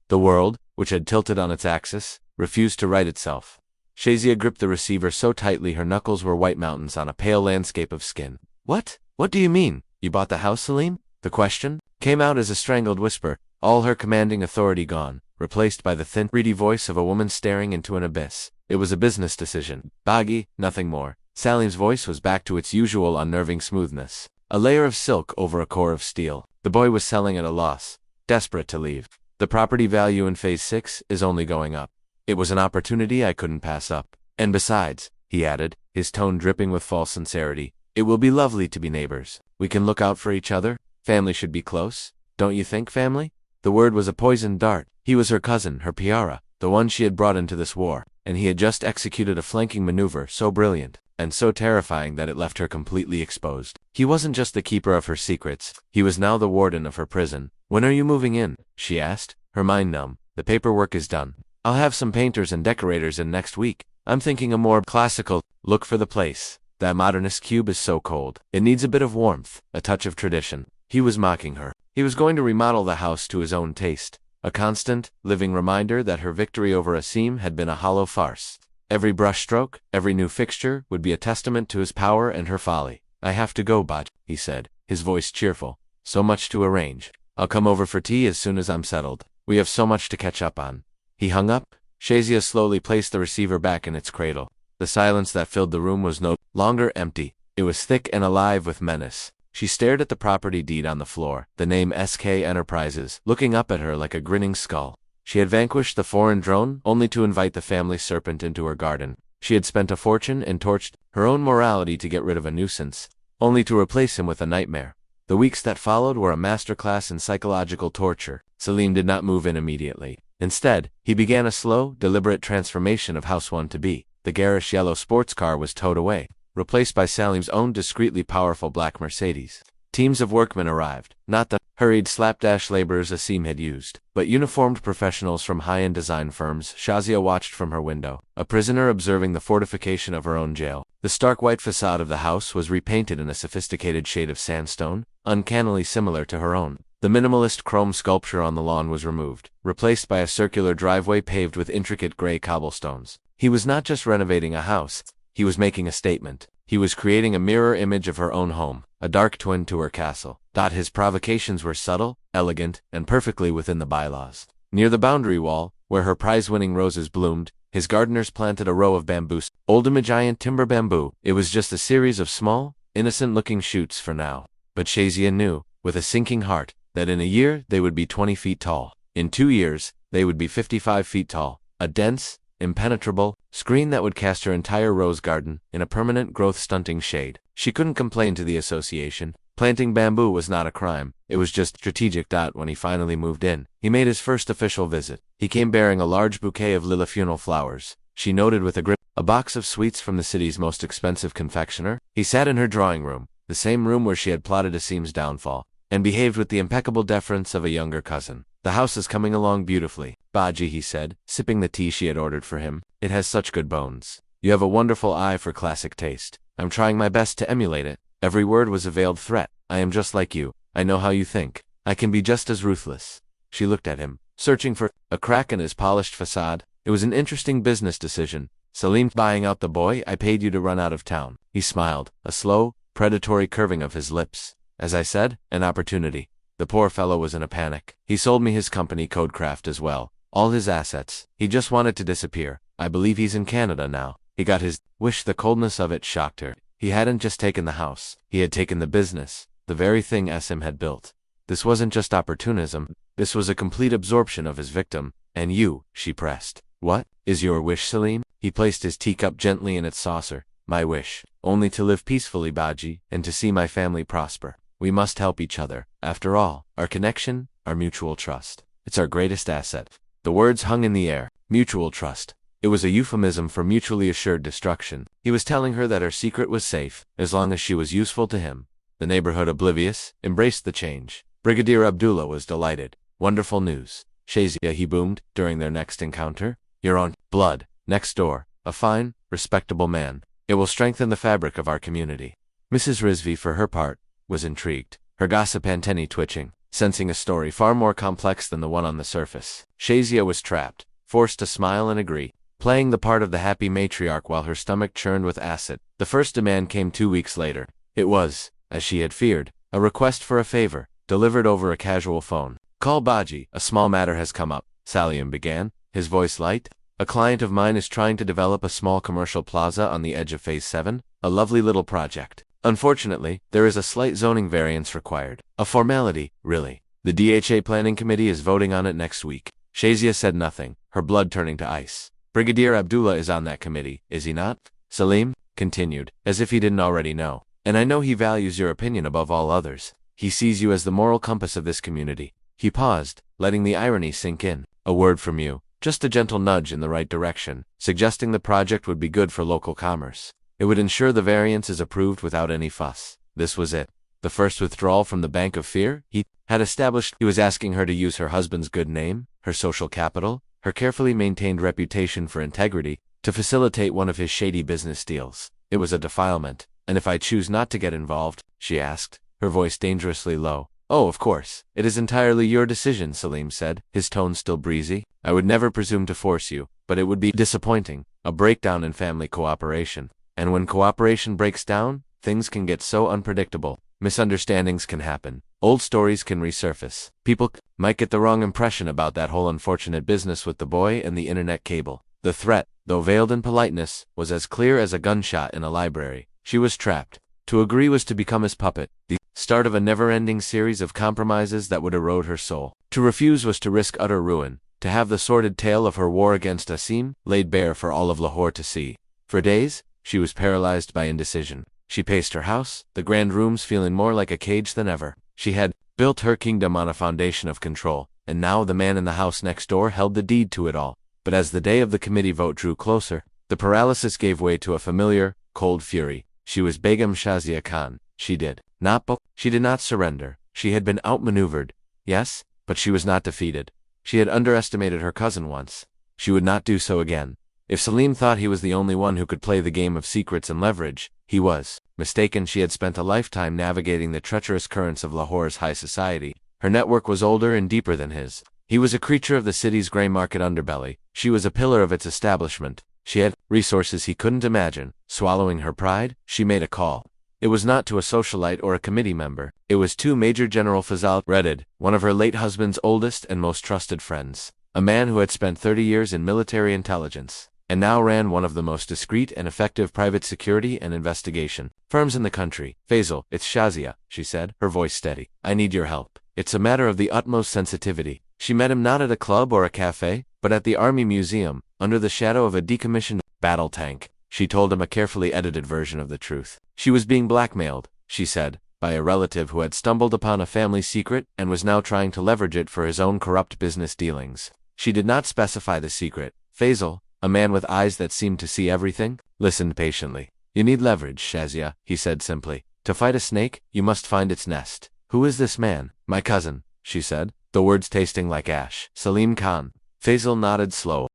Speaker 1: The world, which had tilted on its axis, refused to right itself. Shazia gripped the receiver so tightly her knuckles were white mountains on a pale landscape of skin. What? What do you mean? You bought the house, Salim? The question came out as a strangled whisper, all her commanding authority gone, replaced by the thin, reedy voice of a woman staring into an abyss. It was a business decision. Baggy, nothing more. Salim's voice was back to its usual unnerving smoothness. A layer of silk over a core of steel. The boy was selling at a loss, desperate to leave. The property value in Phase 6 is only going up. It was an opportunity I couldn't pass up. And besides, he added, his tone dripping with false sincerity, it will be lovely to be neighbors. We can look out for each other. Family should be close. Don't you think, family? The word was a poisoned dart. He was her cousin, her Piara, the one she had brought into this war, and he had just executed a flanking maneuver so brilliant and so terrifying that it left her completely exposed. He wasn't just the keeper of her secrets, he was now the warden of her prison. When are you moving in? She asked, her mind numb. The paperwork is done. I'll have some painters and decorators in next week. I'm thinking a more classical look for the place. That modernist cube is so cold. It needs a bit of warmth, a touch of tradition. He was mocking her. He was going to remodel the house to his own taste. A constant, living reminder that her victory over Asim had been a hollow farce. Every brushstroke, every new fixture, would be a testament to his power and her folly. I have to go, Baj, he said, his voice cheerful. So much to arrange. I'll come over for tea as soon as I'm settled. We have so much to catch up on. He hung up. Shazia slowly placed the receiver back in its cradle. The silence that filled the room was no longer empty. It was thick and alive with menace. She stared at the property deed on the floor, the name SK Enterprises, looking up at her like a grinning skull. She had vanquished the foreign drone, only to invite the family serpent into her garden. She had spent a fortune and torched her own morality to get rid of a nuisance, only to replace him with a nightmare. The weeks that followed were a masterclass in psychological torture. Salim did not move in immediately. Instead, he began a slow, deliberate transformation of House 1-to-be. The garish yellow sports car was towed away. replaced by Salim's own discreetly powerful black Mercedes. Teams of workmen arrived, not the hurried slapdash laborers Asim had used, but uniformed professionals from high-end design firms. Shazia watched from her window, a prisoner observing the fortification of her own jail. The stark white facade of the house was repainted in a sophisticated shade of sandstone, uncannily similar to her own. The minimalist chrome sculpture on the lawn was removed, replaced by a circular driveway paved with intricate gray cobblestones. He was not just renovating a house, he was making a statement. He was creating a mirror image of her own home, a dark twin to her castle. His provocations were subtle, elegant, and perfectly within the bylaws. Near the boundary wall, where her prize-winning roses bloomed, his gardeners planted a row of bamboos, old giant timber bamboo. It was just a series of small, innocent-looking shoots for now. But Shazia knew, with a sinking heart, that in a year they would be 20 feet tall. In 2 years, they would be 55 feet tall. A dense, impenetrable screen that would cast her entire rose garden in a permanent growth-stunting shade. She couldn't complain to the association. Planting bamboo was not a crime, it was just strategic. When he finally moved in, he made his first official visit. He came bearing a large bouquet of lilifunal flowers. She noted with a grip, a box of sweets from the city's most expensive confectioner. He sat in her drawing room, the same room where she had plotted Asim's downfall, and behaved with the impeccable deference of a younger cousin. "The house is coming along beautifully, Baji," he said, sipping the tea she had ordered for him. "It has such good bones. You have a wonderful eye for classic taste. I'm trying my best to emulate it." Every word was a veiled threat. "I am just like you. I know how you think. I can be just as ruthless." She looked at him, searching for a crack in his polished facade. "It was an interesting business decision, Salim, buying out the boy I paid you to run out of town." He smiled, a slow, predatory curving of his lips. "As I said, an opportunity. The poor fellow was in a panic. He sold me his company Codecraft as well, all his assets. He just wanted to disappear. I believe he's in Canada now. He got his wish." The coldness of it shocked her. He hadn't just taken the house. He had taken the business, the very thing Asim had built. This wasn't just opportunism. This was a complete absorption of his victim. "And you," she pressed. "What is your wish, Salim?" He placed his teacup gently in its saucer. "My wish, only to live peacefully, Baji, and to see my family prosper. We must help each other. After all, our connection, our mutual trust. It's our greatest asset." The words hung in the air. Mutual trust. It was a euphemism for mutually assured destruction. He was telling her that her secret was safe, as long as she was useful to him. The neighborhood, oblivious, embraced the change. Brigadier Abdullah was delighted. "Wonderful news, Shazia," he boomed, during their next encounter. "Your own blood, next door, a fine, respectable man. It will strengthen the fabric of our community." Mrs. Rizvi, for her part, was intrigued, her gossip antennae twitching, sensing a story far more complex than the one on the surface. Shazia was trapped, forced to smile and agree, playing the part of the happy matriarch while her stomach churned with acid. The first demand came 2 weeks later. It was, as she had feared, a request for a favor, delivered over a casual phone. "Call Baji. A small matter has come up," Salim began, his voice light. "A client of mine is trying to develop a small commercial plaza on the edge of Phase 7, a lovely little project. Unfortunately, there is a slight zoning variance required. A formality, really. The DHA Planning Committee is voting on it next week." Shazia said nothing, her blood turning to ice. "Brigadier Abdullah is on that committee, is he not?" Salim continued, as if he didn't already know. "And I know he values your opinion above all others. He sees you as the moral compass of this community." He paused, letting the irony sink in. "A word from you, just a gentle nudge in the right direction, suggesting the project would be good for local commerce. It would ensure the variance is approved without any fuss." This was it. The first withdrawal from the Bank of Fear? He had established. He was asking her to use her husband's good name, her social capital, her carefully maintained reputation for integrity, to facilitate one of his shady business deals. It was a defilement. "And if I choose not to get involved?" she asked, her voice dangerously low. "Oh, of course. It is entirely your decision," Salim said, his tone still breezy. "I would never presume to force you, but it would be disappointing. A breakdown in family cooperation. And when cooperation breaks down, things can get so unpredictable. Misunderstandings can happen. Old stories can resurface. People might get the wrong impression about that whole unfortunate business with the boy and the internet cable." The threat, though veiled in politeness, was as clear as a gunshot in a library. She was trapped. To agree was to become his puppet, the start of a never-ending series of compromises that would erode her soul. To refuse was to risk utter ruin, to have the sordid tale of her war against Asim laid bare for all of Lahore to see. For days, she was paralyzed by indecision. She paced her house, the grand rooms feeling more like a cage than ever. She had built her kingdom on a foundation of control, and now the man in the house next door held the deed to it all. But as the day of the committee vote drew closer, the paralysis gave way to a familiar, cold fury. She was Begum Shazia Khan. She did not surrender. She had been outmaneuvered, yes, but she was not defeated. She had underestimated her cousin once. She would not do so again. If Salim thought he was the only one who could play the game of secrets and leverage, he was mistaken. She had spent a lifetime navigating the treacherous currents of Lahore's high society. Her network was older and deeper than his. He was a creature of the city's gray market underbelly. She was a pillar of its establishment. She had resources he couldn't imagine. Swallowing her pride, she made a call. It was not to a socialite or a committee member. It was to Major General Fazal Redid, one of her late husband's oldest and most trusted friends. A man who had spent 30 years in military intelligence, and now ran one of the most discreet and effective private security and investigation firms in the country. Faisal, it's Shazia, she said, her voice steady. I need your help. It's a matter of the utmost sensitivity. She met him not at a club or a cafe, but at the Army Museum, under the shadow of a decommissioned battle tank. She told him a carefully edited version of the truth. She was being blackmailed, she said, by a relative who had stumbled upon a family secret and was now trying to leverage it for his own corrupt business dealings. She did not specify the secret. Faisal, a man with eyes that seemed to see everything, listened patiently. You need leverage, Shazia, he said simply. To fight a snake, you must find its nest. Who is this man? My cousin, she said, the words tasting like ash. Salim Khan. Faisal nodded slow.